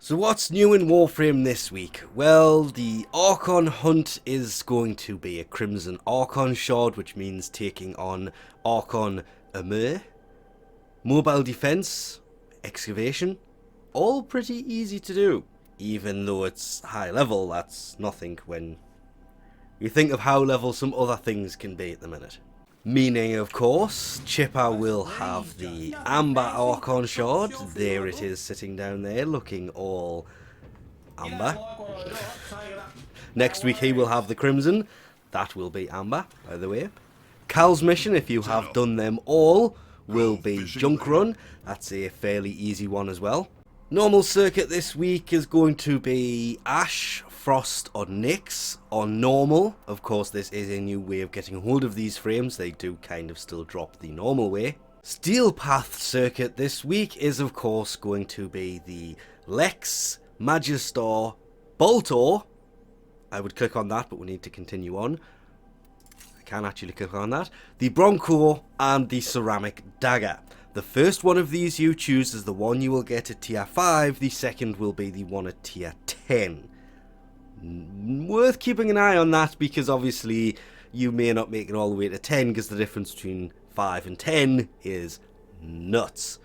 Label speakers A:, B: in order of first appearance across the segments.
A: So what's new in Warframe this week? Well, the Archon hunt is going to be a Crimson Archon shard, which means taking on Archon Armor, Mobile Defense, Excavation, all pretty easy to do. Even though it's high level, that's nothing when you think of how level some other things can be at the minute. Meaning, of course, Chipper will have the Amber Archon shard. There it is, sitting down there, looking all amber. Next week he will have the Crimson. That will be amber, by the way. Kahl's mission, if you have done them all, will be Junk Run. That's a fairly easy one as well. Normal circuit this week is going to be Ash, Frost or Nyx on normal. Of course, this is a new way of getting hold of these frames. They do kind of still drop the normal way. Steel Path circuit this week is of course going to be the Lex, Magister, Boltor. I would click on that, but we need to continue on. I can actually click on that. The Bronco and the Ceramic Dagger. The first one of these you choose is the one you will get at tier 5. The second will be the one at tier 10. Worth keeping an eye on that, because obviously you may not make it all the way to 10, because the difference between 5 and 10 is nuts.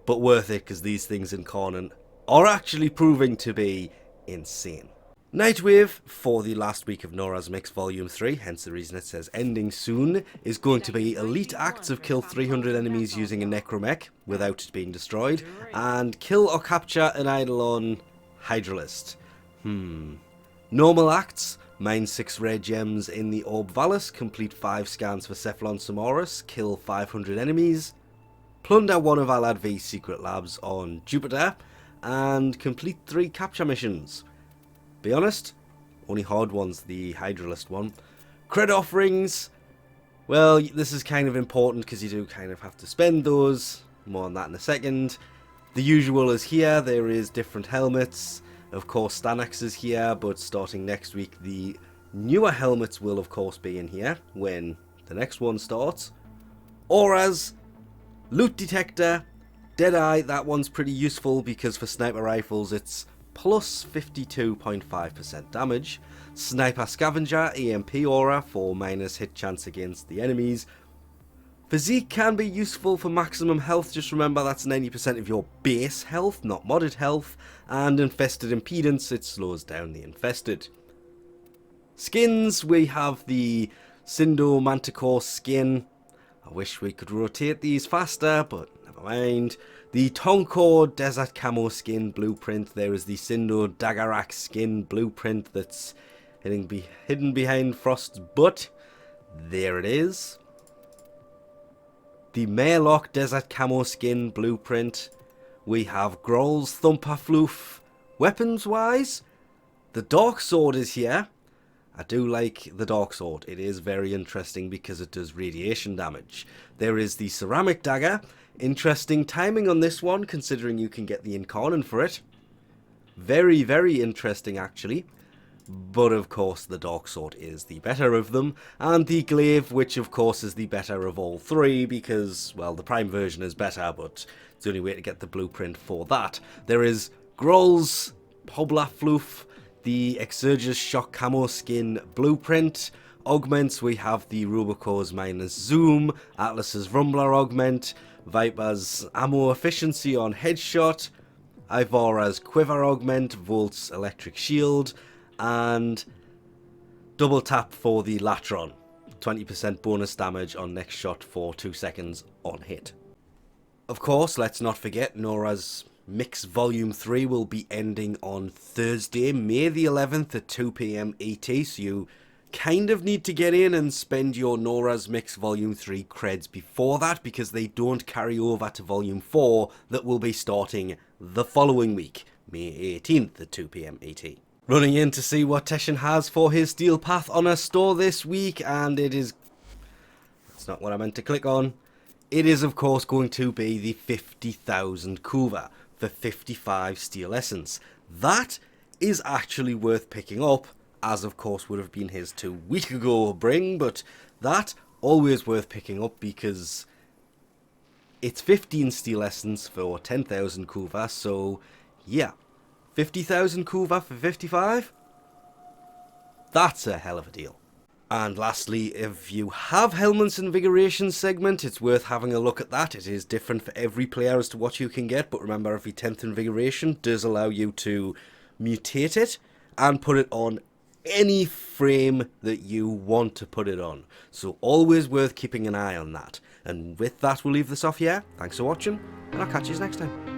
A: But worth it, because these things in Incarnon are actually proving to be insane. Nightwave, for the last week of Nora's Mix Volume 3, hence the reason it says ending soon, is going to be elite acts of kill 300 enemies using a necromech without it being destroyed, and kill or capture an Eidolon Hydralist. Normal acts: mine 6 rare gems in the Orb Valus, complete 5 scans for Cephalon Samoris, kill 500 enemies, plunder one of Alad V's secret labs on Jupiter, and complete 3 capture missions. Be honest, only hard one's the Hydralist one. Cred offerings, well, this is kind of important because you do kind of have to spend those. More on that in a second. The usual is here. There is different helmets. Of course, Stanax is here, but starting next week, the newer helmets will of course be in here when the next one starts. Auras, Loot Detector, Deadeye, that one's pretty useful because for sniper rifles it's plus 52.5% damage. Sniper Scavenger, EMP Aura for minus hit chance against the enemies. Physique can be useful for maximum health, just remember that's 90% of your base health, not modded health. And Infested Impedance, it slows down the infested. Skins, we have the Cindo Manticore skin. I wish we could rotate these faster, but never mind. The Tonkor Desert Camo skin blueprint. There is the Cindo Daggerak skin blueprint that's hidden behind Frost's butt. There it is. The Maylock Desert Camo skin blueprint. We have Grohl's Thumper Floof. Weapons-wise, the Dark Sword is here. I do like the Dark Sword. It is very interesting because it does radiation damage. There is the Ceramic Dagger. Interesting timing on this one, considering you can get the Incarnon for it. Very, very interesting, actually. But, of course, the Dark Sword is the better of them. And the Glaive, which, of course, is the better of all three, because, well, the Prime version is better, but it's the only way to get the blueprint for that. There is Grohl's Hobla Floof, the Exurgus Shock Camo skin blueprint. Augments, we have the Rubico's minus Zoom, Atlas's Rumbler augment, Viper's ammo efficiency on headshot, Ivara's quiver augment, Volt's electric shield, and double tap for the Latron. 20% bonus damage on next shot for 2 seconds on hit. Of course, let's not forget Nora's Mix Volume 3 will be ending on Thursday, May the 11th at 2 PM ET, so you kind of need to get in and spend your Nora's Mix Volume 3 creds before that, because they don't carry over to Volume 4 that will be starting the following week, May 18th at 2 PM ET. Running in to see what Teshin has for his Steel Path on a store this week, and it is... that's not what I meant to click on. It is of course going to be the 50,000 Kuva for 55 Steel Essence. That is actually worth picking up, as of course would have been his 2 week ago bring, but that always worth picking up because it's 15 Steel Essence for 10,000 Kuva, so Yeah. 50,000 Kuva for 55? That's a hell of a deal. And lastly, if you have Helmets Invigoration segment, it's worth having a look at that. It is different for every player as to what you can get, but remember every 10th Invigoration does allow you to mutate it and put it on any frame that you want to put it on. So always worth keeping an eye on that. And with that, we'll leave this off here. Thanks for watching, and I'll catch you next time.